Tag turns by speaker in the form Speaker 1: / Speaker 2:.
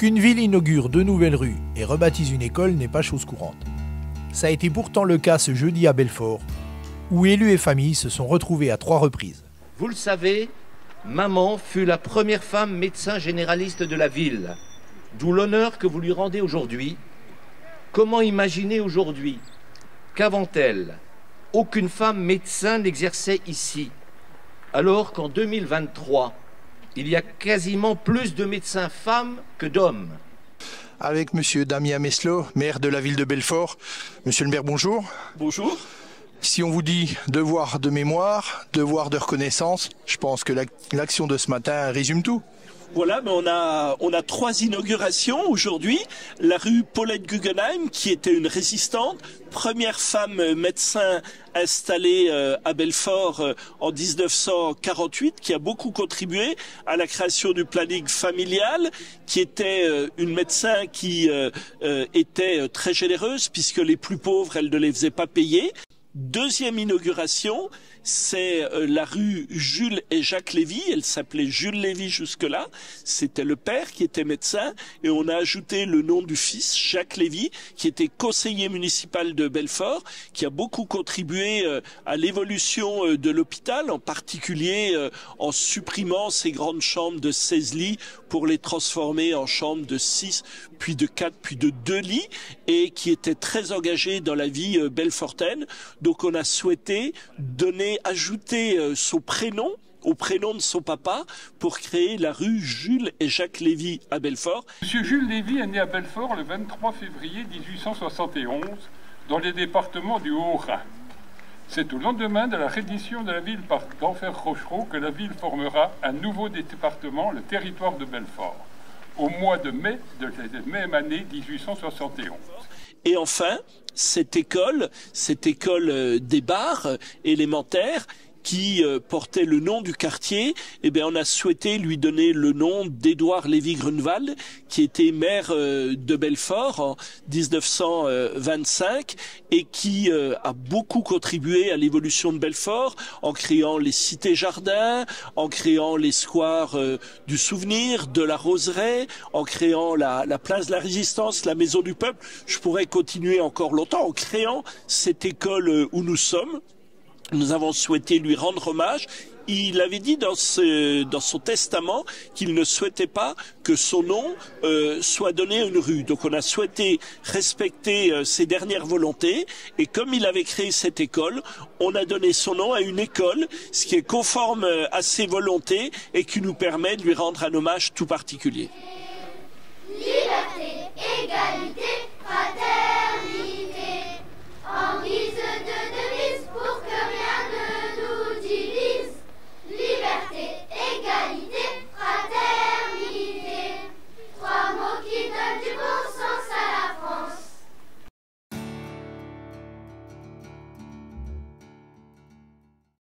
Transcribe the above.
Speaker 1: Qu'une ville inaugure 2 nouvelles rues et rebaptise une école n'est pas chose courante. Ça a été pourtant le cas ce jeudi à Belfort, où élus et familles se sont retrouvés à 3 reprises.
Speaker 2: Vous le savez, maman fut la première femme médecin généraliste de la ville, d'où l'honneur que vous lui rendez aujourd'hui. Comment imaginer aujourd'hui qu'avant elle, aucune femme médecin n'exerçait ici, alors qu'en 2023, il y a quasiment plus de médecins femmes que d'hommes.
Speaker 3: Avec monsieur Damien Meslot, maire de la ville de Belfort. Monsieur le maire, bonjour.
Speaker 4: Bonjour.
Speaker 3: Si on vous dit devoir de mémoire, devoir de reconnaissance, je pense que l'action de ce matin résume tout.
Speaker 4: Voilà, mais on a 3 inaugurations aujourd'hui. La rue Paulette Guggenheim, qui était une résistante, première femme médecin installée à Belfort en 1948, qui a beaucoup contribué à la création du planning familial, qui était une médecin qui était très généreuse, puisque les plus pauvres, elle ne les faisait pas payer. Deuxième inauguration, c'est la rue Jules et Jacques Lévy. Elle s'appelait Jules Lévy jusque-là. C'était le père qui était médecin et on a ajouté le nom du fils, Jacques Lévy, qui était conseiller municipal de Belfort, qui a beaucoup contribué à l'évolution de l'hôpital, en particulier en supprimant ces grandes chambres de 16 lits pour les transformer en chambres de 6, puis de 4, puis de 2 lits, et qui était très engagé dans la vie belfortaine. Donc on a souhaité ajouter son prénom au prénom de son papa pour créer la rue Jules et Jacques Lévy à Belfort.
Speaker 5: Monsieur Jules Lévy est né à Belfort le 23 février 1871 dans les départements du Haut-Rhin. C'est au lendemain de la reddition de la ville par d'Enfer Rochereau que la ville formera un nouveau département, le territoire de Belfort, au mois de mai de cette même année 1871.
Speaker 4: Et enfin, cette école des bars élémentaires qui portait le nom du quartier, eh bien, on a souhaité lui donner le nom d'Édouard Lévy-Grunewald, qui était maire de Belfort en 1925 et qui a beaucoup contribué à l'évolution de Belfort en créant les cités-jardins, en créant les squares du souvenir, de la roseraie, en créant la place de la Résistance, la maison du peuple. Je pourrais continuer encore longtemps en créant cette école où nous sommes. Nous avons souhaité lui rendre hommage. Il avait dit dans son testament qu'il ne souhaitait pas que son nom soit donné à une rue. Donc on a souhaité respecter ses dernières volontés. Et comme il avait créé cette école, on a donné son nom à une école, ce qui est conforme à ses volontés et qui nous permet de lui rendre un hommage tout particulier.
Speaker 6: Liberté, égalité.